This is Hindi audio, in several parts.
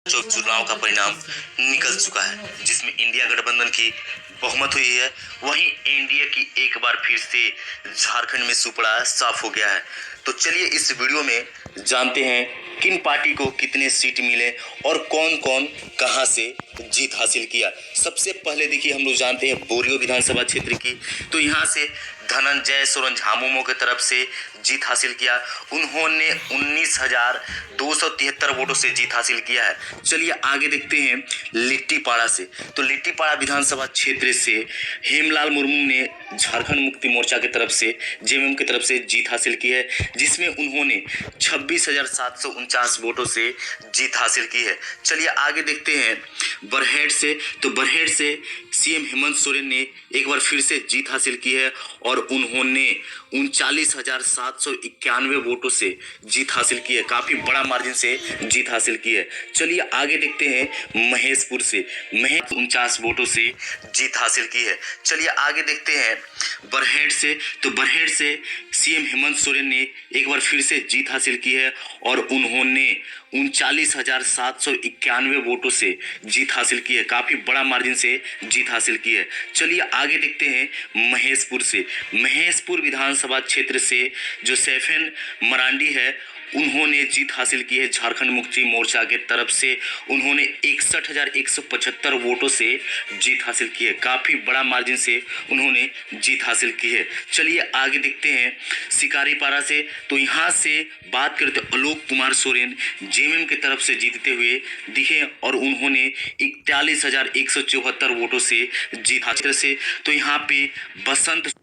जो चुनाव का परिणाम निकल चुका है, जिसमें इंडिया गठबंधन की बहुमत हुई है। वहीं एनडीए की एक बार फिर से झारखंड में सुपड़ा साफ हो गया है। तो चलिए इस वीडियो में जानते हैं किन पार्टी को कितने सीट मिले और कौन कौन कहां से जीत हासिल किया। सबसे पहले देखिए, हम लोग जानते हैं बोरियो विधानसभा क्षेत्र की। तो यहाँ से धनंजय सोरेन झामुमो की तरफ से जीत हासिल किया। उन्होंने 19,273 वोटों से जीत हासिल किया है। चलिए आगे देखते हैं लिट्टीपाड़ा से। तो लिट्टीपाड़ा विधानसभा क्षेत्र से हेमलाल मुर्मू ने झारखंड मुक्ति मोर्चा की तरफ से जेएमएम की तरफ से जीत हासिल की है, जिसमें उन्होंने 26,749 वोटों से जीत हासिल की है। चलिए आगे देखते हैं बरहेट से। तो बरहेट से सीएम हेमंत सोरेन ने एक बार फिर से जीत हासिल की है और उन्होंने 39,791 वोटों से जीत हासिल की है। काफी बड़ा मार्जिन से जीत हासिल की है। चलिए आगे देखते हैं महेशपुर से। महेश 49 वोटों से जीत हासिल की है। चलिए आगे देखते हैं बरहेट से। तो बरहेट से सीएम हेमंत सोरेन ने एक बार फिर से जीत हासिल की है और उन्होंने 39,791 वोटों से जीत हासिल की है। काफी बड़ा मार्जिन से जीत हासिल की है। चलिए आगे देखते हैं महेशपुर से। महेशपुर विधानसभा क्षेत्र से जो सैफन मरांडी है, उन्होंने जीत हासिल की है झारखंड मुक्ति मोर्चा के तरफ से। उन्होंने 61,175 वोटों से जीत हासिल की है। काफ़ी बड़ा मार्जिन से उन्होंने जीत हासिल की है। चलिए आगे देखते हैं शिकारीपाड़ा से। तो यहाँ से बात करते हैं आलोक कुमार सोरेन जेएमएम की तरफ से जीतते हुए दिखे और उन्होंने 41,174 वोटों से जीत हासिल से। तो यहाँ पे बसंत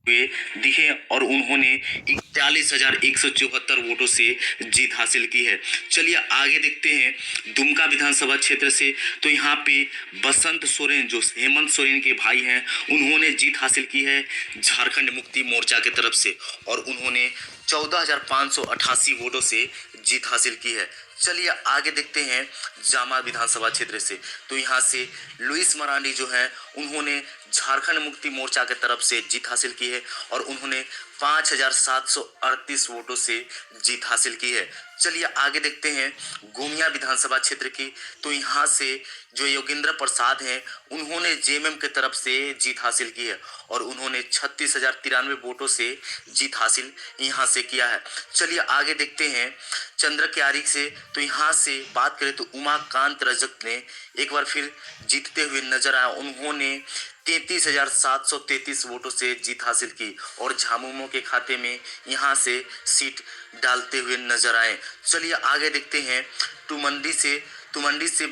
दिखे और उन्होंने 41,174 वोटों से जीत हासिल की है। चलिए आगे देखते हैं दुमका विधानसभा क्षेत्र से। तो यहाँ पे बसंत सोरेन जो हेमंत सोरेन के भाई हैं, उन्होंने जीत हासिल की है झारखंड मुक्ति मोर्चा की तरफ से और उन्होंने 14,588 वोटों से जीत हासिल की है। चलिए आगे देखते हैं जामा विधानसभा क्षेत्र से। तो यहाँ से लुइस मरांडी जो है, उन्होंने झारखंड मुक्ति मोर्चा की तरफ से जीत हासिल की है और उन्होंने 5,738 वोटों से जीत हासिल की है। चलिए आगे देखते हैं गोमिया विधानसभा क्षेत्र की। तो यहाँ से जो योगेंद्र प्रसाद हैं, उन्होंने जेएमएम की तरफ से जीत हासिल की है और उन्होंने 36,093 वोटों से जीत हासिल यहाँ से किया है। चलिए आगे देखते हैं चंद्रक्यारी से। तो यहाँ से बात करें तो उमाकांत रजक ने एक बार फिर जीतते हुए नजर आया। उन्होंने 33,733 वोटों से जीत हासिल की और झामुमो के खाते में यहाँ से सीट डालते हुए नजर आए। चलिए आगे देखते हैं टुमंडी से। टुमंडी से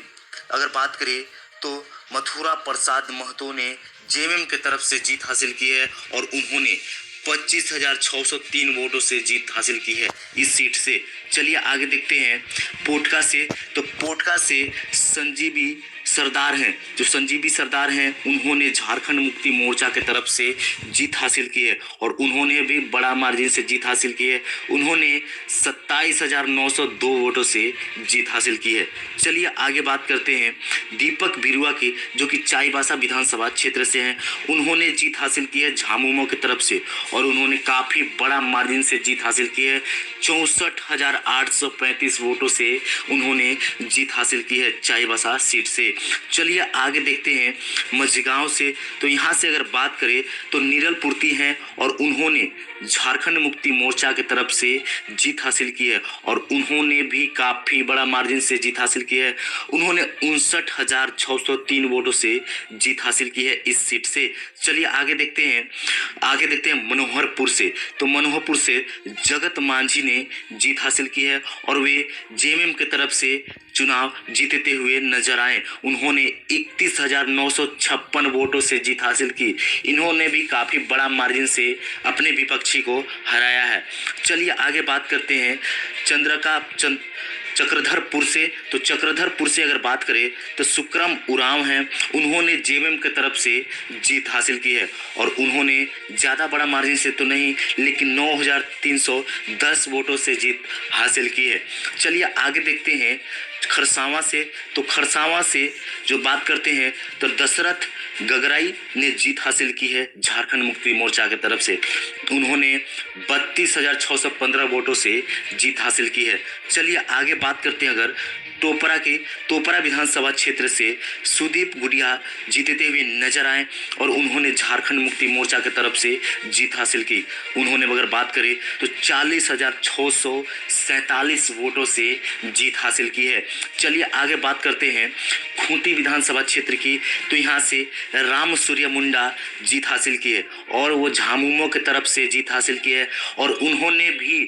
अगर बात करें तो मथुरा प्रसाद महतो ने जेएमएम की तरफ से जीत हासिल की है और उन्होंने 25,603 वोटों से जीत हासिल की है इस सीट से। चलिए आगे देखते हैं पोटका से। तो पोटका से संजीवी सरदार हैं, जो संजीवी सरदार हैं, उन्होंने झारखंड मुक्ति मोर्चा की तरफ से जीत हासिल की है और उन्होंने भी बड़ा मार्जिन से जीत हासिल की है। उन्होंने 27,902 वोटों से जीत हासिल की है। चलिए आगे बात करते हैं दीपक बिरुआ की, जो कि चाईबासा विधानसभा क्षेत्र से हैं। उन्होंने जीत हासिल की है झामुमो की तरफ से और उन्होंने काफ़ी बड़ा मार्जिन से जीत हासिल की है। 64,835 वोटों से उन्होंने जीत हासिल की है चाईबासा सीट से। चलिए आगे देखते हैं मझगांव से। तो यहाँ से अगर बात करें तो नीरल पूर्ति हैं और उन्होंने झारखंड मुक्ति मोर्चा की तरफ से जीत हासिल की है और उन्होंने भी काफ़ी बड़ा मार्जिन से जीत हासिल की है। उन्होंने 59,603 वोटों से जीत हासिल की है इस सीट से। चलिए आगे देखते हैं मनोहरपुर से। तो मनोहरपुर से जगत मांझी ने जीत हासिल की है और वे जेएमएम की तरफ से चुनाव जीतते हुए नजर आए। उन्होंने 31,956 वोटों से जीत हासिल की। इन्होंने भी काफ़ी बड़ा मार्जिन से अपने विपक्षी को हराया है। चलिए आगे बात करते हैं चक्रधरपुर से। तो चक्रधरपुर से अगर बात करें तो सुक्रम उरांव हैं, उन्होंने जेएमएम की तरफ से जीत हासिल की है और उन्होंने ज़्यादा बड़ा मार्जिन से तो नहीं, लेकिन 9,310 वोटों से जीत हासिल की है। चलिए आगे देखते हैं खरसावां से। तो खरसावां से जो बात करते हैं तो दशरथ गगराई ने जीत हासिल की है झारखंड मुक्ति मोर्चा की तरफ से। उन्होंने 32,615 वोटों से जीत हासिल की है। चलिए आगे बात करते हैं अगर टोपरा विधानसभा क्षेत्र से सुदीप गुड़िया जीतते हुए नजर आए और उन्होंने झारखंड मुक्ति मोर्चा की तरफ से जीत हासिल की। उन्होंने अगर बात करें तो 40,647 वोटों से जीत हासिल की है। चलिए आगे बात करते हैं खूंटी विधानसभा क्षेत्र की। तो यहाँ से राम सूर्य मुंडा जीत हासिल की है और वो झामुमो की तरफ से जीत हासिल की है और उन्होंने भी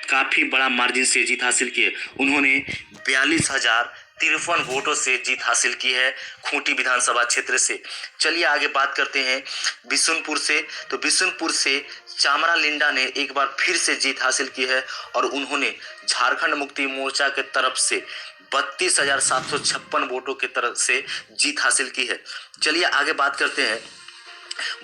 काफ़ी बड़ा मार्जिन से जीत हासिल की है। उन्होंने 42,053 वोटों से जीत हासिल की है खूंटी विधानसभा क्षेत्र से। चलिए आगे बात करते हैं बिशुनपुर से। तो बिशुनपुर से चामरा लिंडा ने एक बार फिर से जीत हासिल की है और उन्होंने झारखंड मुक्ति मोर्चा के तरफ से 32,756 वोटों की तरफ से जीत हासिल की है। चलिए आगे बात करते हैं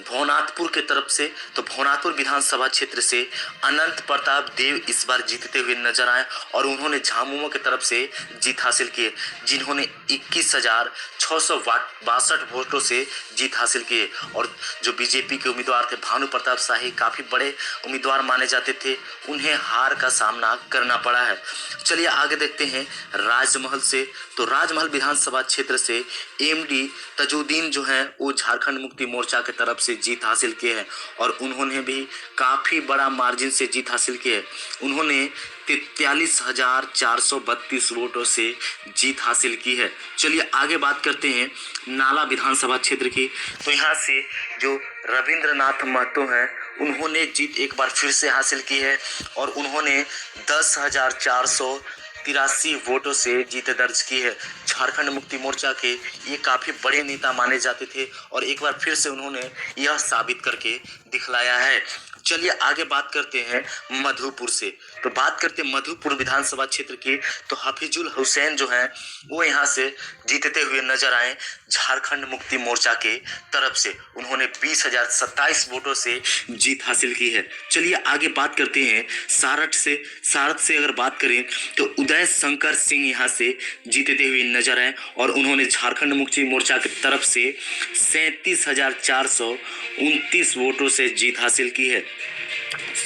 भवनाथपुर के तरफ से। तो भवनाथपुर विधानसभा क्षेत्र से अनंत प्रताप देव इस बार जीतते हुए नजर आए और उन्होंने झामुमो की तरफ से जीत हासिल की है, जिन्होंने 21,662 वोटों से जीत हासिल की है। और जो बीजेपी के उम्मीदवार थे भानु प्रताप शाही, काफ़ी बड़े उम्मीदवार माने जाते थे, उन्हें हार का सामना करना पड़ा है। चलिए आगे देखते हैं राजमहल से। तो राजमहल विधानसभा क्षेत्र से एमडी तजुद्दीन जो हैं वो झारखंड मुक्ति मोर्चा के तरफ से जीत हासिल किए हैं और उन्होंने भी काफ़ी बड़ा मार्जिन से जीत हासिल की है। उन्होंने 43,432 वोटों से जीत हासिल की है। चलिए आगे बात करते हैं नाला विधानसभा क्षेत्र की। तो यहाँ से जो रविंद्रनाथ महतो हैं उन्होंने जीत एक बार फिर से हासिल की है और उन्होंने 10,483 वोटों से जीत दर्ज की है। झारखंड मुक्ति मोर्चा के ये काफ़ी बड़े नेता माने जाते थे और एक बार फिर से उन्होंने यह साबित करके दिखलाया है। चलिए आगे बात करते हैं मधुपुर से। तो बात करते हैं मधुपुर विधानसभा क्षेत्र की। तो हफीजुल हुसैन जो हैं वो यहाँ से जीतते हुए नजर आए झारखंड मुक्ति मोर्चा के तरफ से। उन्होंने 20,027 वोटों से जीत हासिल की है। चलिए आगे बात करते हैं सारठ से अगर बात करें तो उदय शंकर सिंह यहाँ से जीतते हुए नजर आए और उन्होंने झारखंड मुक्ति मोर्चा की तरफ से 37,429 वोटों से जीत हासिल की है।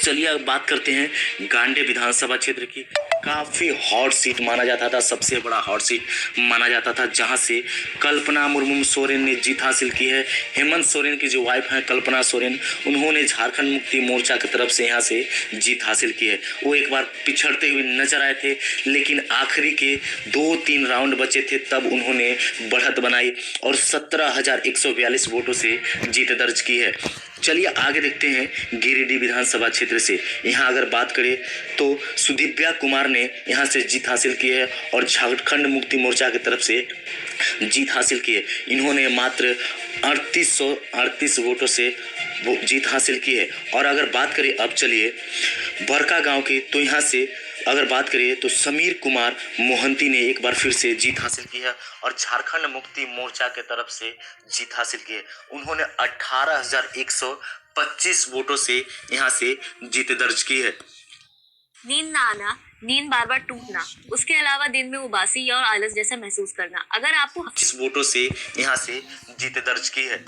चलिए अब बात करते हैं गांडे विधानसभा क्षेत्र की। काफ़ी हॉट सीट माना जाता था, सबसे बड़ा हॉट सीट माना जाता था, जहां से कल्पना मुर्मू सोरेन ने जीत हासिल की है। हेमंत सोरेन की जो वाइफ हैं कल्पना सोरेन, उन्होंने झारखंड मुक्ति मोर्चा की तरफ से यहां से जीत हासिल की है। वो एक बार पिछड़ते हुए नजर आए थे, लेकिन आखिरी के 2-3 राउंड बचे थे तब उन्होंने बढ़त बनाई और 17,142 वोटों से जीत दर्ज की है। चलिए आगे देखते हैं गिरिडीह विधानसभा क्षेत्र से। यहाँ अगर बात करें तो सुदीव्या कुमार ने यहाँ से जीत हासिल की है और झारखंड मुक्ति मोर्चा की तरफ से जीत हासिल की है। इन्होंने मात्र 3838 वोटों से जीत हासिल की है। और अगर बात करें अब चलिए बरका गांव की। तो यहाँ से अगर बात करें तो समीर कुमार मोहंती ने एक बार फिर से जीत हासिल की है और झारखंड मुक्ति मोर्चा के तरफ से जीत हासिल की है। उन्होंने 18,125 वोटों से यहाँ से जीत दर्ज की है। नींद ना आना, नींद बार बार टूटना, उसके अलावा दिन में उबासी और आलस जैसा महसूस करना, अगर आपको 25 वोटों से यहाँ से जीत दर्ज की है।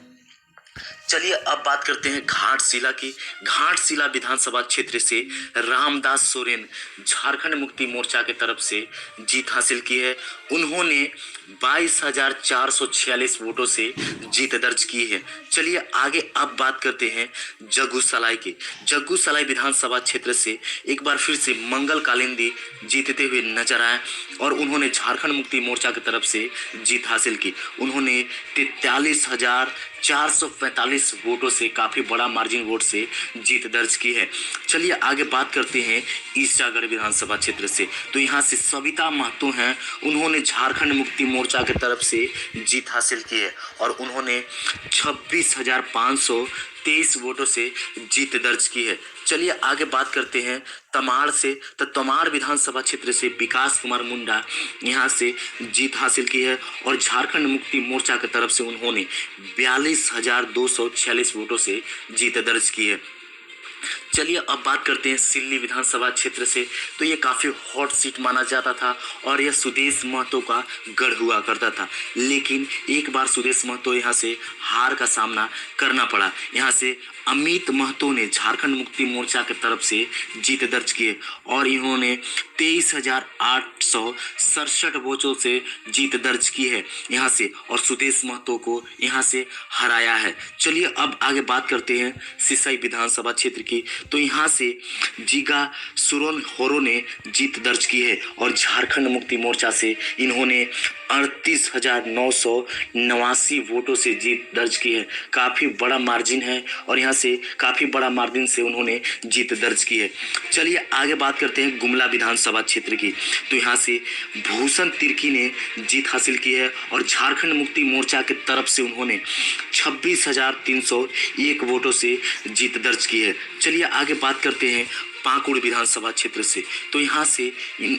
चलिए अब बात करते हैं घाटशिला की। घाटशिला विधानसभा क्षेत्र से रामदास सोरेन झारखंड मुक्ति मोर्चा के तरफ से जीत हासिल की है। उन्होंने 22,446 वोटों से जीत दर्ज की है। चलिए आगे अब बात करते हैं जग्गूसराय की। जग्गूसराय विधानसभा क्षेत्र से एक बार फिर से मंगल कालिंदी जीतते हुए नजर आए और उन्होंने झारखंड मुक्ति मोर्चा की तरफ से जीत हासिल की। उन्होंने 43,445 वोटों से काफ़ी बड़ा मार्जिन वोट से जीत दर्ज की है। चलिए आगे बात करते हैं ईसागढ़ विधानसभा क्षेत्र से। तो यहाँ से सविता महतो हैं, उन्होंने झारखंड मुक्ति मोर्चा की तरफ से जीत हासिल की है और उन्होंने 26,523 वोटों से जीत दर्ज की है। चलिए आगे बात करते हैं तमाड़ से। तो तमाड़ विधानसभा क्षेत्र से विकास कुमार मुंडा यहाँ से जीत हासिल की है और झारखंड मुक्ति मोर्चा की तरफ से उन्होंने 42,246 वोटों से जीत दर्ज की है। चलिए अब बात करते हैं सिल्ली विधानसभा क्षेत्र से। तो ये काफ़ी हॉट सीट माना जाता था और यह सुदेश महतो का गढ़ हुआ करता था, लेकिन एक बार सुदेश महतो यहाँ से हार का सामना करना पड़ा। यहाँ से अमित महतो ने झारखंड मुक्ति मोर्चा की तरफ से जीत दर्ज की और इन्होंने 23,867 वोटों से जीत दर्ज की है यहाँ से, और सुदेश महतो को यहाँ से हराया है। चलिए अब आगे बात करते हैं सिसई विधानसभा क्षेत्र की। तो यहाँ से जिगा सुरोन होरो ने जीत दर्ज की है और झारखंड मुक्ति मोर्चा से इन्होंने 38,989 वोटों से जीत दर्ज की है। काफ़ी बड़ा मार्जिन है और यहाँ से काफ़ी बड़ा मार्जिन से उन्होंने जीत दर्ज की है। चलिए आगे बात करते हैं गुमला विधानसभा क्षेत्र की। तो यहाँ से भूषण तिर्की ने जीत हासिल की है और झारखंड मुक्ति मोर्चा की तरफ से उन्होंने 26,301 वोटों से जीत दर्ज की है। चलिए आगे बात करते हैं पाकुड़ विधानसभा क्षेत्र से। तो यहाँ से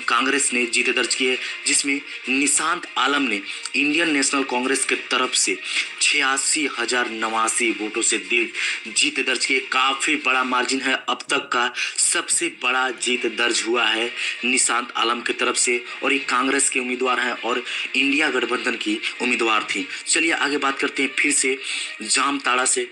कांग्रेस ने जीत दर्ज की है, जिसमें निशांत आलम ने इंडियन नेशनल कांग्रेस के तरफ से 86,089 वोटों से जीत दर्ज की है। काफ़ी बड़ा मार्जिन है, अब तक का सबसे बड़ा जीत दर्ज हुआ है निशांत आलम की तरफ से, और ये कांग्रेस के उम्मीदवार हैं और इंडिया गठबंधन की उम्मीदवार थी। चलिए आगे बात करते हैं फिर से जामताड़ा से।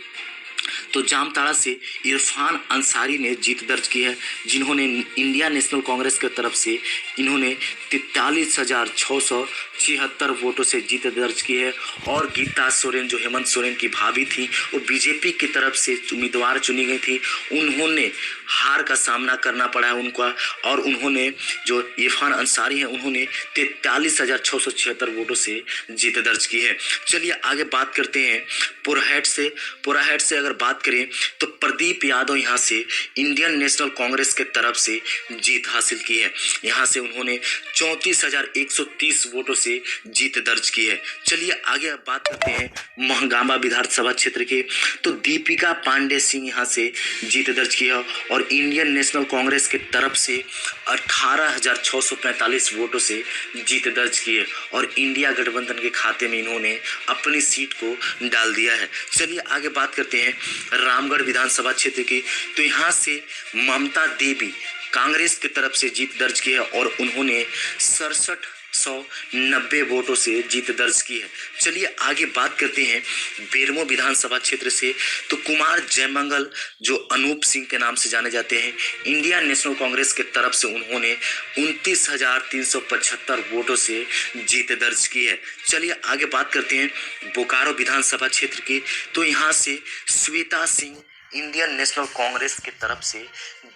तो जामताड़ा से इरफान अंसारी ने जीत दर्ज की है, जिन्होंने इंडिया नेशनल कांग्रेस की तरफ से इन्होंने 43,676 वोटों से जीत दर्ज की है। और गीता सोरेन जो हेमंत सोरेन की भाभी थी, वो बीजेपी की तरफ से उम्मीदवार चुनी गई थी, उन्होंने हार का सामना करना पड़ा है उनका, और उन्होंने जो इरफान अंसारी हैं उन्होंने 43,676 वोटों से जीत दर्ज की है। चलिए आगे बात करते हैं पुरहट से। पुरहट से अगर बात करें तो प्रदीप यादव यहाँ से इंडियन नेशनल कांग्रेस के तरफ से जीत हासिल की है। यहाँ से उन्होंने 34,130 वोटों से जीत दर्ज की है। चलिए आगे बात करते हैं महागामा विधानसभा क्षेत्र के। तो दीपिका पांडे सिंह यहाँ से जीत दर्ज की है और इंडियन नेशनल कांग्रेस के तरफ से 18,645 वोटों से जीत दर्ज की है और इंडिया गठबंधन के खाते में इन्होंने अपनी सीट को डाल दिया है। चलिए आगे बात करते हैं रामगढ़ विधानसभा क्षेत्र की। तो यहाँ से ममता देवी कांग्रेस की तरफ से जीत दर्ज की है और उन्होंने 6790 वोटों से जीत दर्ज की है। चलिए आगे बात करते हैं बेरमो विधानसभा क्षेत्र से। तो कुमार जयमंगल जो अनूप सिंह के नाम से जाने जाते हैं, इंडिया नेशनल कांग्रेस के तरफ से उन्होंने 29,375 वोटों से जीत दर्ज की है। चलिए आगे बात करते हैं बोकारो विधानसभा क्षेत्र की। तो यहाँ से श्वेता सिंह इंडियन नेशनल कांग्रेस की तरफ से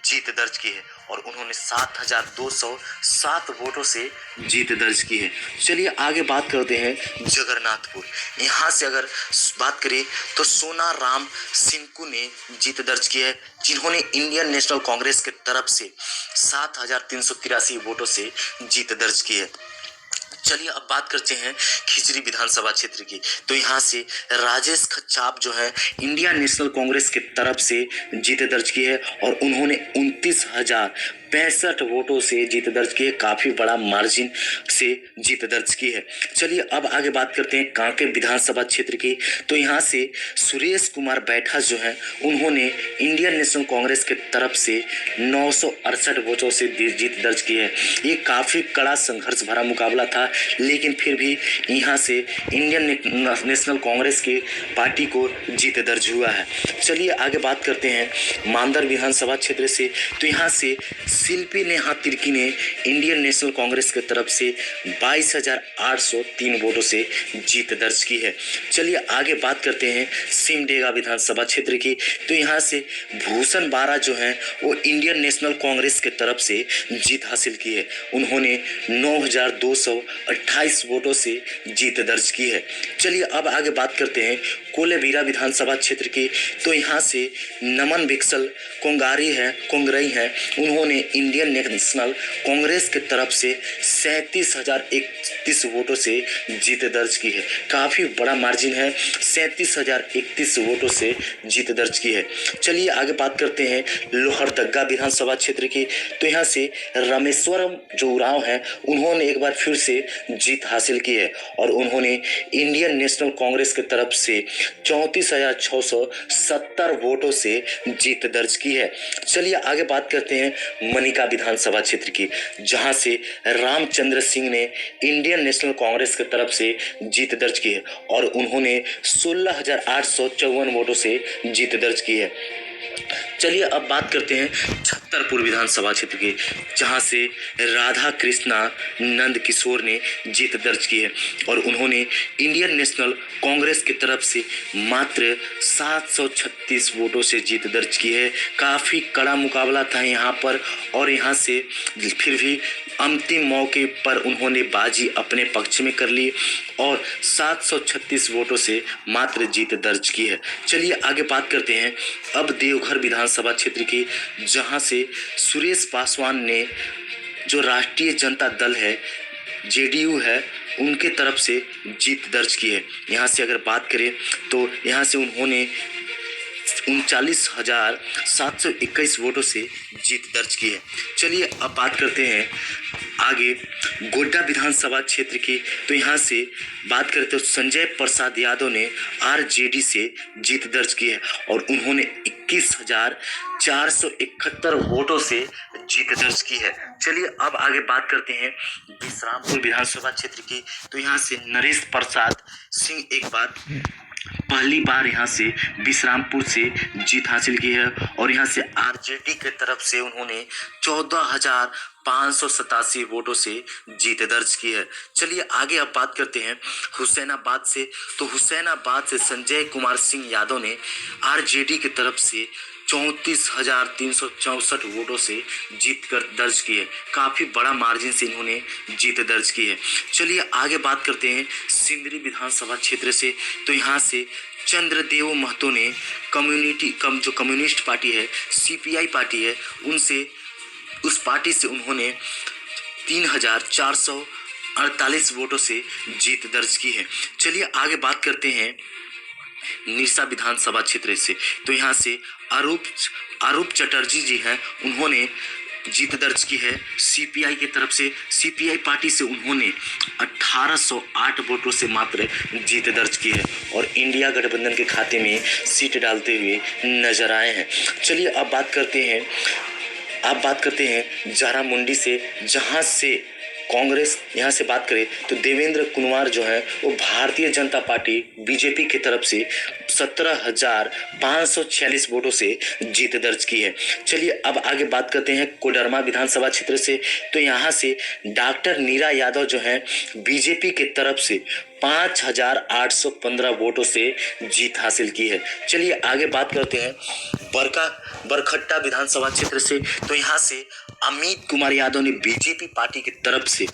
जीत दर्ज की है और उन्होंने 7,207 वोटों से जीत दर्ज की है। चलिए आगे बात करते हैं जगन्नाथपुर। यहाँ से अगर बात करें तो सोना राम सिंकू ने जीत दर्ज की है, जिन्होंने इंडियन नेशनल कांग्रेस के तरफ से 7,383 वोटों से जीत दर्ज की है। चलिए अब बात करते हैं खिजरी विधानसभा क्षेत्र की। तो यहाँ से राजेश खच्चाप जो है इंडिया नेशनल कांग्रेस की तरफ से जीत दर्ज की है और उन्होंने 29,065 वोटों से जीत दर्ज की है। काफ़ी बड़ा मार्जिन से जीत दर्ज की है। चलिए अब आगे बात करते हैं कांकेर विधानसभा क्षेत्र की। तो यहाँ से सुरेश कुमार बैठा जो है उन्होंने इंडियन नेशनल कांग्रेस की तरफ से 968 वोटों से जीत दर्ज की है। ये काफ़ी कड़ा संघर्ष भरा मुकाबला था, लेकिन फिर भी यहाँ से इंडियन नेशनल कांग्रेस की पार्टी को जीत दर्ज हुआ है। चलिए आगे बात करते हैं मांदर विधानसभा क्षेत्र से। तो यहाँ से शिल्पी नेहा तिर्की ने इंडियन नेशनल कांग्रेस की तरफ से 22,803 वोटों से जीत दर्ज की है। चलिए आगे बात करते हैं सिमडेगा विधानसभा क्षेत्र की। तो यहाँ से भूषण बारा जो हैं वो इंडियन नेशनल कांग्रेस की तरफ से जीत हासिल की है। उन्होंने 9,228 वोटों से जीत दर्ज की है। चलिए अब आगे बात करते हैं कोलेबिरा विधानसभा क्षेत्र की। तो यहाँ से नमन बिक्सल कोंगरई हैं, उन्होंने इंडियन नेशनल कांग्रेस की तरफ से 37,031 वोटों से जीत दर्ज की है। काफ़ी बड़ा मार्जिन है, 37,031 वोटों से जीत दर्ज की है। चलिए आगे बात करते हैं लोहरदग्गा विधानसभा क्षेत्र की। तो यहाँ से रामेश्वरम जो उरांव हैं उन्होंने एक बार फिर से जीत हासिल की है और उन्होंने इंडियन नेशनल कांग्रेस की तरफ से 34,670 वोटों से जीत दर्ज की है। चलिए आगे बात करते हैं मनिका विधानसभा क्षेत्र की, जहां से रामचंद्र सिंह ने इंडियन नेशनल कांग्रेस की तरफ से जीत दर्ज की है और उन्होंने 16,854 वोटों से जीत दर्ज की है। चलिए अब बात करते हैं छतरपुर विधानसभा क्षेत्र की, जहां से राधा कृष्णा नंद किशोर ने जीत दर्ज की है और उन्होंने इंडियन नेशनल कांग्रेस की तरफ से मात्र 736 वोटों से जीत दर्ज की है। काफ़ी कड़ा मुकाबला था यहाँ पर और यहाँ से फिर भी अंतिम मौके पर उन्होंने बाजी अपने पक्ष में कर ली और 736 वोटों से मात्र जीत दर्ज की है। चलिए आगे बात करते हैं अब देवघर विधानसभा क्षेत्र की, जहां से सुरेश पासवान ने जो राष्ट्रीय जनता दल है जेडीयू है उनके तरफ से जीत दर्ज की है। यहाँ से अगर बात करें तो यहाँ से उन्होंने 39,721 वोटों से जीत दर्ज की है। चलिए अब बात करते हैं आगे गोड्डा विधानसभा क्षेत्र की, तो यहाँ से बात करते हैं संजय प्रसाद यादव ने आरजेडी से जीत दर्ज की है और उन्होंने 21,471 वोटों से जीत दर्ज की है। चलिए अब आगे बात करते हैं बिश्रामपुर विधानसभा क्षेत्र की, तो यहाँ से नरेश प्रसाद सिंह एक बार पहली बार यहाँ से बिश्रामपुर से जीत हासिल की है और यहाँ से आरजेडी के तरफ से उन्होंने 14,587 वोटों से जीत दर्ज की है। चलिए आगे अब बात करते हैं हुसैनाबाद से, तो हुसैनाबाद से संजय कुमार सिंह यादव ने आरजेडी की तरफ से 34,364 वोटों से जीत कर दर्ज की है। काफ़ी बड़ा मार्जिन से इन्होंने जीत दर्ज की है। चलिए आगे बात करते हैं सिंदरी विधानसभा क्षेत्र से, तो यहाँ से चंद्रदेव महतो ने जो कम्युनिस्ट पार्टी है सीपीआई पार्टी है उस पार्टी से उन्होंने 3,448 वोटों से जीत दर्ज की है। चलिए आगे बात करते हैं निरसा विधानसभा क्षेत्र से, तो यहाँ से अरूप चटर्जी जी हैं, उन्होंने जीत दर्ज की है सीपीआई की तरफ से। सीपीआई पार्टी से उन्होंने 1808 वोटों से मात्र जीत दर्ज की है और इंडिया गठबंधन के खाते में सीट डालते हुए नजर आए हैं। चलिए अब बात करते हैं जारामुंडी से, जहां से कांग्रेस यहाँ से बात करें तो देवेंद्र कुनवार जो है वो भारतीय जनता पार्टी बीजेपी की तरफ से 17,546 वोटों से जीत दर्ज की है। चलिए अब आगे बात करते हैं कोडरमा विधानसभा क्षेत्र से, तो यहाँ से डॉक्टर नीरा यादव जो है बीजेपी की तरफ से 5,815 वोटों से जीत हासिल की है। चलिए आगे बात करते हैं बरखट्टा विधानसभा क्षेत्र से, तो यहाँ से अमित कुमार यादव ने बीजेपी पार्टी की तरफ से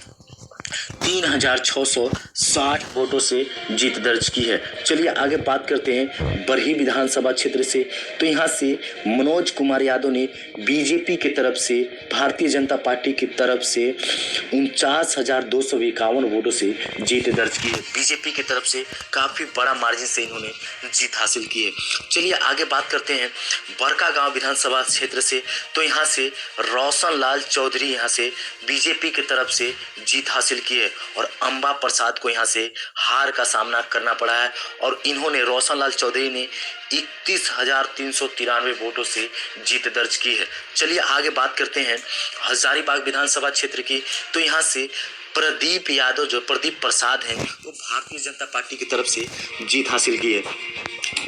3,660 वोटों से जीत दर्ज की है। चलिए आगे बात करते हैं बरही विधानसभा क्षेत्र से, तो यहाँ से मनोज कुमार यादव ने बीजेपी की तरफ से भारतीय जनता पार्टी की तरफ से 49,251 वोटों से जीत दर्ज की है। बीजेपी की तरफ से काफ़ी बड़ा मार्जिन से इन्होंने जीत हासिल की है। चलिए आगे बात करते हैं बड़कागांव विधानसभा क्षेत्र से, तो यहाँ से रोशन लाल चौधरी यहाँ से बीजेपी की तरफ से जीत हासिल की है और अंबा प्रसाद को यहाँ से हार का सामना करना पड़ा है और इन्होंने रोशन लाल चौधरी ने 31,393 वोटों से जीत दर्ज की है। चलिए आगे बात करते हैं हजारीबाग विधानसभा क्षेत्र की, तो यहाँ से प्रदीप प्रसाद हैं वो भारतीय जनता पार्टी की तरफ से जीत हासिल की है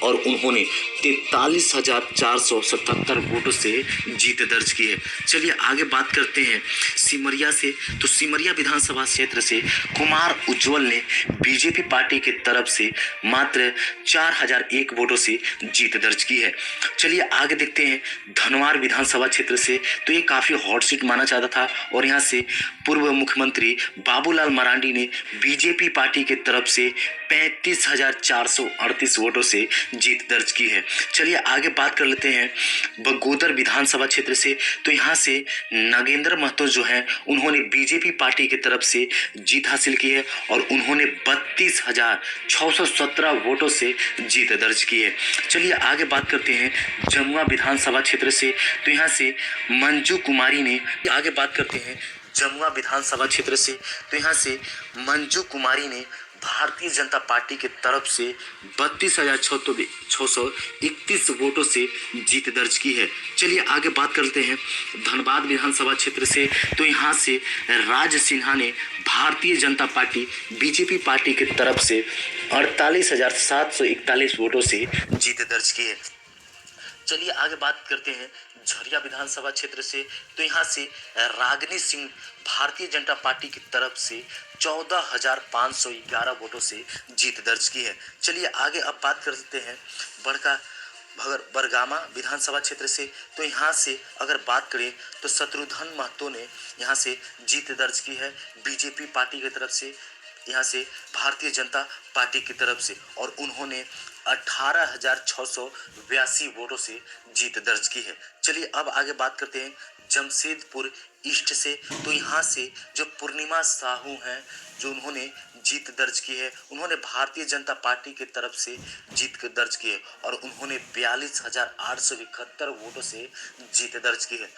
और उन्होंने 43,477 वोटों से जीत दर्ज की है। चलिए आगे बात करते हैं सिमरिया से, तो सिमरिया विधानसभा क्षेत्र से कुमार उज्ज्वल ने बीजेपी पार्टी की तरफ से मात्र 4,001 वोटों से जीत दर्ज की है। चलिए आगे देखते हैं धनवार विधानसभा क्षेत्र से, तो ये काफ़ी हॉट सीट माना जाता था और यहाँ से पूर्व मुख्यमंत्री बाबूलाल मरांडी ने बीजेपी पार्टी की तरफ से 35,438 वोटों से जीत दर्ज की है। चलिए आगे बात कर लेते हैं बगोदर विधानसभा क्षेत्र से, तो यहाँ से नागेंद्र महतो जो हैं उन्होंने बीजेपी पार्टी की तरफ से जीत हासिल की है और उन्होंने 32,617 वोटों से जीत दर्ज की है। चलिए आगे बात करते हैं जमुआ विधानसभा क्षेत्र से, तो यहाँ से मंजू कुमारी ने आगे बात करते हैं जमुआ विधानसभा क्षेत्र से, तो यहाँ से मंजू कुमारी ने भारतीय जनता पार्टी की तरफ से 32,631 वोटों से जीत दर्ज की है। चलिए आगे बात करते हैं धनबाद विधानसभा क्षेत्र से। तो यहाँ से राज सिन्हा ने Bharatiya Janata party BJP party की तरफ से 48,741 वोटों से जीत दर्ज की है। चलिए आगे बात करते हैं झरिया विधानसभा क्षेत्र से। तो यहाँ से रागिनी सिंह भारतीय जनता पार्टी की तरफ से 14,511 वोटों से जीत दर्ज की है। चलिए आगे अब बात करते हैं बरगामा विधानसभा क्षेत्र से। तो यहाँ से अगर बात करें तो शत्रुघ्न महतो ने यहाँ से जीत दर्ज की है बीजेपी पार्टी की तरफ से, यहाँ से भारतीय जनता पार्टी की तरफ से, और उन्होंने 18,682 वोटों से जीत दर्ज की है। चलिए अब आगे बात करते हैं जमशेदपुर ईस्ट से। तो यहाँ से जो पूर्णिमा साहू हैं, जो उन्होंने जीत दर्ज की है, उन्होंने भारतीय जनता पार्टी की तरफ से जीत दर्ज की है और उन्होंने 42,871 वोटों से जीत दर्ज की है।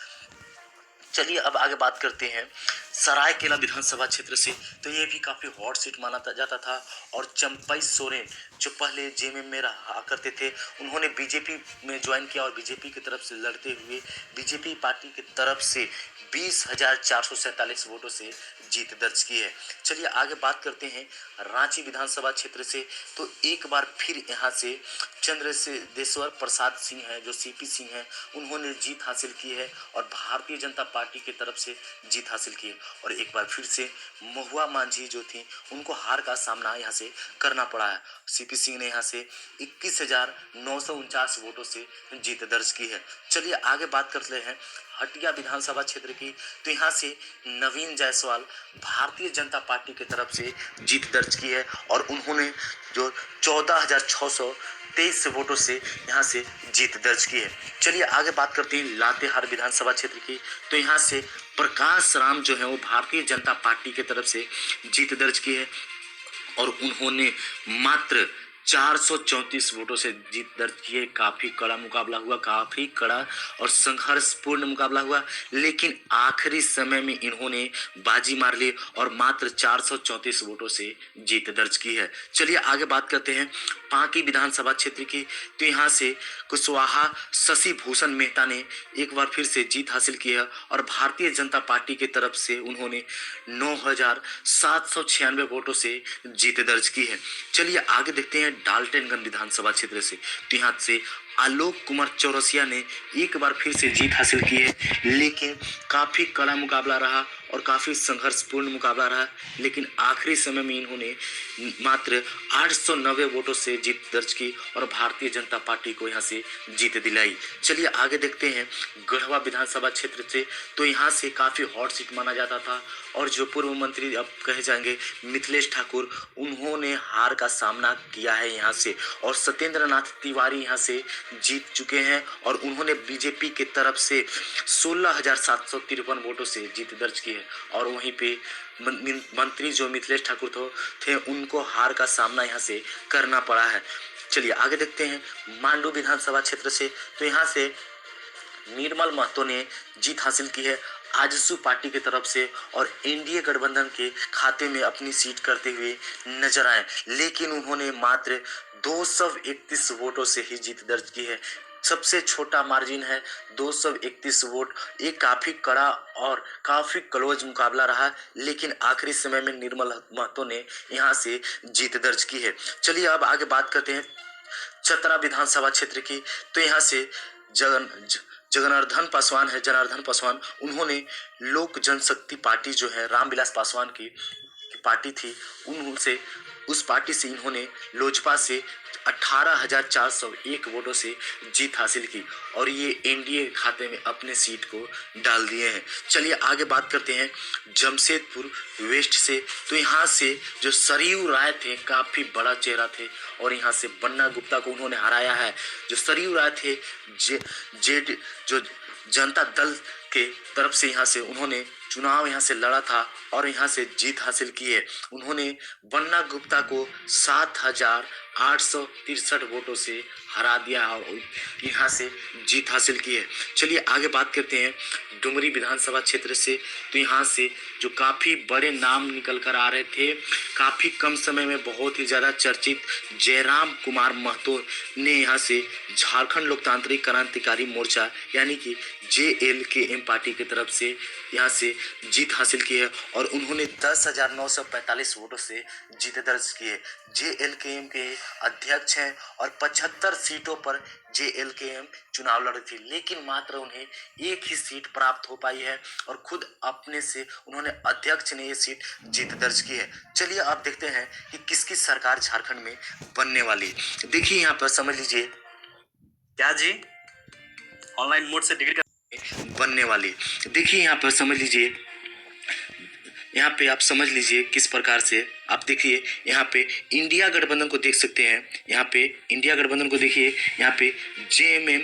चलिए अब आगे बात करते हैं सरायकेला विधानसभा क्षेत्र से। तो ये भी काफ़ी हॉट सीट माना जाता था और चंपई सोरेन जो पहले जेएमएम में रहा करते थे, उन्होंने बीजेपी में ज्वाइन किया और बीजेपी की तरफ से लड़ते हुए बीजेपी पार्टी की तरफ से 20,447 वोटों से जीत दर्ज की है। चलिए आगे बात करते हैं रांची विधानसभा क्षेत्र से। तो एक बार फिर यहाँ से चंद्रशेखर प्रसाद सिंह हैं, जो सीपी सिंह हैं, उन्होंने जीत हासिल की है और भारतीय जनता पार्टी की तरफ से जीत हासिल की है। और एक बार फिर से महुआ मांझी जो थी, उनको हार का सामना यहाँ से करना पड़ा है। सीपी सिंह ने यहाँ से 21,949 वोटों से जीत दर्ज की है। चलिए आगे बात करते हैं हटिया विधानसभा क्षेत्र की। तो यहाँ से नवीन जायसवाल भारतीय जनता पार्टी की तरफ से जीत दर्ज की है और उन्होंने जो 14,623 वोटों से यहाँ से जीत दर्ज की है। चलिए आगे बात करते हैं लातेहार विधानसभा क्षेत्र की। तो यहाँ से प्रकाश राम जो है वो भारतीय जनता पार्टी की तरफ से जीत दर्ज की है और उन्होंने मात्र 434 वोटों से जीत दर्ज की है। काफ़ी कड़ा मुकाबला हुआ, काफ़ी कड़ा और संघर्षपूर्ण मुकाबला हुआ, लेकिन आखिरी समय में इन्होंने बाजी मार ली और मात्र 434 वोटों से जीत दर्ज की है। चलिए आगे बात करते हैं पांकी विधानसभा क्षेत्र की। तो यहाँ से कुशवाहा शशि भूषण मेहता ने एक बार फिर से जीत हासिल की है और भारतीय जनता पार्टी की तरफ से उन्होंने 9,796 वोटों से जीत दर्ज की है। चलिए आगे देखते हैं डाल्टनगंज विधानसभा क्षेत्र से। तो यहाँ से आलोक कुमार चौरसिया ने एक बार फिर से जीत हासिल की है, लेकिन काफ़ी कड़ा मुकाबला रहा और काफ़ी संघर्षपूर्ण मुकाबला रहा, लेकिन आखिरी समय में इन्होंने मात्र 890 वोटों से जीत दर्ज की और भारतीय जनता पार्टी को यहाँ से जीत दिलाई। चलिए आगे देखते हैं गढ़वा विधानसभा क्षेत्र से। तो यहाँ से काफ़ी हॉट सीट माना जाता था और जो पूर्व मंत्री अब कहे जाएंगे मिथिलेश ठाकुर, उन्होंने हार का सामना किया है यहाँ से और सत्येंद्र नाथ तिवारी यहाँ से जीत चुके हैं और उन्होंने बीजेपी की तरफ से 16,753 वोटों से जीत दर्ज की है और वहीं पे मंत्री जो मिथिलेश ठाकुर थे उनको हार का सामना यहाँ से करना पड़ा है। चलिए आगे देखते हैं मांडू विधानसभा क्षेत्र से। तो यहाँ से निर्मल महतो ने जीत हासिल की है आजसू पार्टी की तरफ से और एनडीए गठबंधन के खाते में अपनी सीट करते हुए नजर आए, लेकिन उन्होंने मात्र 231 वोटों से ही जीत दर्ज की है। सबसे छोटा मार्जिन है 231 वोट। ये काफ़ी कड़ा और काफ़ी क्लोज मुकाबला रहा, लेकिन आखिरी समय में निर्मल महतो ने यहाँ से जीत दर्ज की है। चलिए अब आगे बात करते हैं चतरा विधानसभा क्षेत्र की। तो यहाँ से जनार्दन पासवान उन्होंने लोक जनशक्ति पार्टी जो है रामविलास पासवान की पार्टी थी, उनसे उस पार्टी से इन्होंने लोजपा से 18,401 वोटों से जीत हासिल की और ये एनडीए खाते में अपने सीट को डाल दिए हैं। चलिए आगे बात करते हैं जमशेदपुर वेस्ट से। तो यहाँ से जो सरयू राय थे काफ़ी बड़ा चेहरा थे और यहाँ से बन्ना गुप्ता को उन्होंने हराया है। जो सरयू राय थे जो जनता दल के तरफ से यहाँ से उन्होंने चुनाव यहाँ से लड़ा था और यहाँ से जीत हासिल की है। उन्होंने बन्ना गुप्ता को 7,863 वोटों से हरा दिया और यहाँ से जीत हासिल की है। चलिए आगे बात करते हैं डुमरी विधानसभा क्षेत्र से। तो यहाँ से जो काफ़ी बड़े नाम निकल कर आ रहे थे, काफ़ी कम समय में बहुत ही ज़्यादा चर्चित जयराम कुमार महतो ने यहाँ से झारखंड लोकतांत्रिक क्रांतिकारी मोर्चा यानी कि JLKM पार्टी की तरफ से यहाँ से जीत हासिल की है और उन्होंने 10,945 वोटों से जीत दर्ज की है। JLKM के अध्यक्ष हैं और 75 सीटों पर JLKM चुनाव लड़ी थी, लेकिन मात्र उन्हें एक ही सीट प्राप्त हो पाई है और खुद अपने से उन्होंने अध्यक्ष ने ये सीट जीत दर्ज की है। चलिए आप देखते हैं कि किसकी सरकार झारखंड में बनने वाली। देखिए यहाँ पर समझ लीजिए क्या जी ऑनलाइन मोड से डिग्री बनने वाली। देखिए यहाँ पर समझ लीजिए, यहाँ पे आप समझ लीजिए किस प्रकार से आप देखिए यहाँ पे इंडिया गठबंधन को देख सकते हैं। यहाँ पे इंडिया गठबंधन को देखिए, यहाँ पे JMM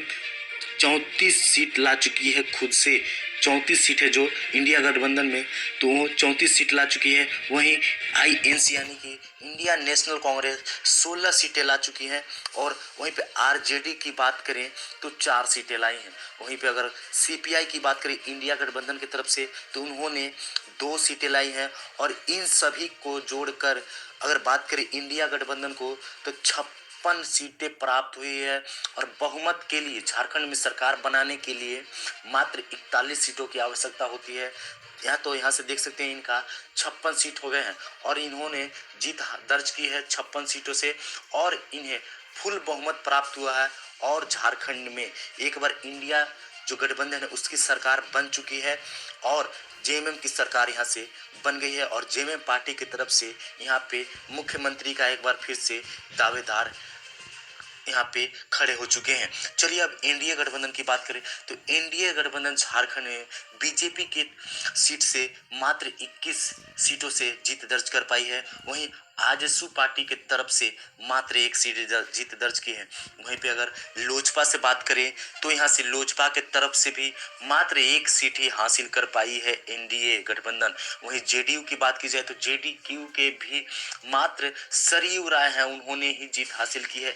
34 सीट ला चुकी है खुद से। 34 सीट है जो इंडिया गठबंधन में, तो वो 34 सीट ला चुकी है। वहीं INC यानी कि इंडिया नेशनल कांग्रेस 16 सीटें ला चुकी हैं और वहीं पे RJD की बात करें तो 4 सीटें लाई हैं। वहीं पे अगर CPI की बात करें इंडिया गठबंधन की तरफ से तो उन्होंने 2 सीटें लाई हैं और इन सभी को जोड़कर अगर बात करें इंडिया गठबंधन को तो 56 सीटें प्राप्त हुई है और बहुमत के लिए झारखंड में सरकार बनाने के लिए मात्र 41 सीटों की आवश्यकता होती है। यहाँ से देख सकते हैं इनका 56 सीट हो गए हैं और इन्होंने जीत दर्ज की है 56 सीटों से और इन्हें फुल बहुमत प्राप्त हुआ है और झारखंड में एक बार इंडिया जो गठबंधन है उसकी सरकार बन चुकी है और JMM की सरकार यहाँ से बन गई है और JMM पार्टी की तरफ से यहाँ पे मुख्यमंत्री का एक बार फिर से दावेदार यहाँ पे खड़े हो चुके हैं। चलिए अब एनडीए गठबंधन की बात करें तो एनडीए गठबंधन झारखंड में बीजेपी के सीट से मात्र 21 सीटों से जीत दर्ज कर पाई है। वहीं आजसू पार्टी की तरफ से मात्र 1 सीट जीत दर्ज की है। वहीं पे अगर लोजपा से बात करें तो यहाँ से लोजपा के तरफ से भी मात्र 1 सीट ही हासिल कर पाई है एनडीए गठबंधन। वहीं जेडीयू की बात की जाए तो जेडीयू के भी मात्र सरयू राय हैं, उन्होंने ही जीत हासिल की है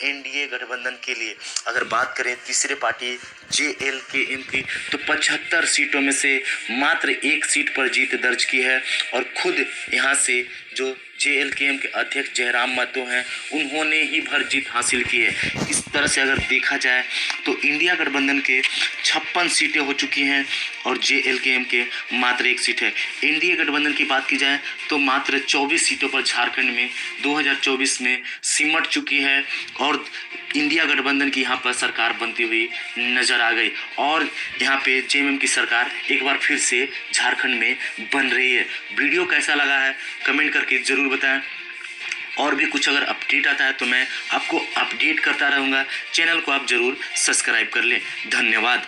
एनडीए गठबंधन के लिए। अगर बात करें तीसरे पार्टी JLKM की तो 75 सीटों में से मात्र 1 सीट पर जीत दर्ज की है और खुद यहाँ से जो JLKM के अध्यक्ष जयराम महतो हैं उन्होंने ही भर जीत हासिल की है। इस तरह से अगर देखा जाए तो इंडिया गठबंधन के 56 सीटें हो चुकी हैं और JLKM के मात्र 1 सीट है। एनडीए गठबंधन की बात की जाए तो मात्र 24 सीटों पर झारखंड में 2024 में सिमट चुकी है और इंडिया गठबंधन की यहाँ पर सरकार बनती हुई नजर आ गई और यहाँ पे JMM की सरकार एक बार फिर से झारखंड में बन रही है। वीडियो कैसा लगा है कमेंट करके ज़रूर बताएं और भी कुछ अगर अपडेट आता है तो मैं आपको अपडेट करता रहूँगा। चैनल को आप ज़रूर सब्सक्राइब कर लें। धन्यवाद।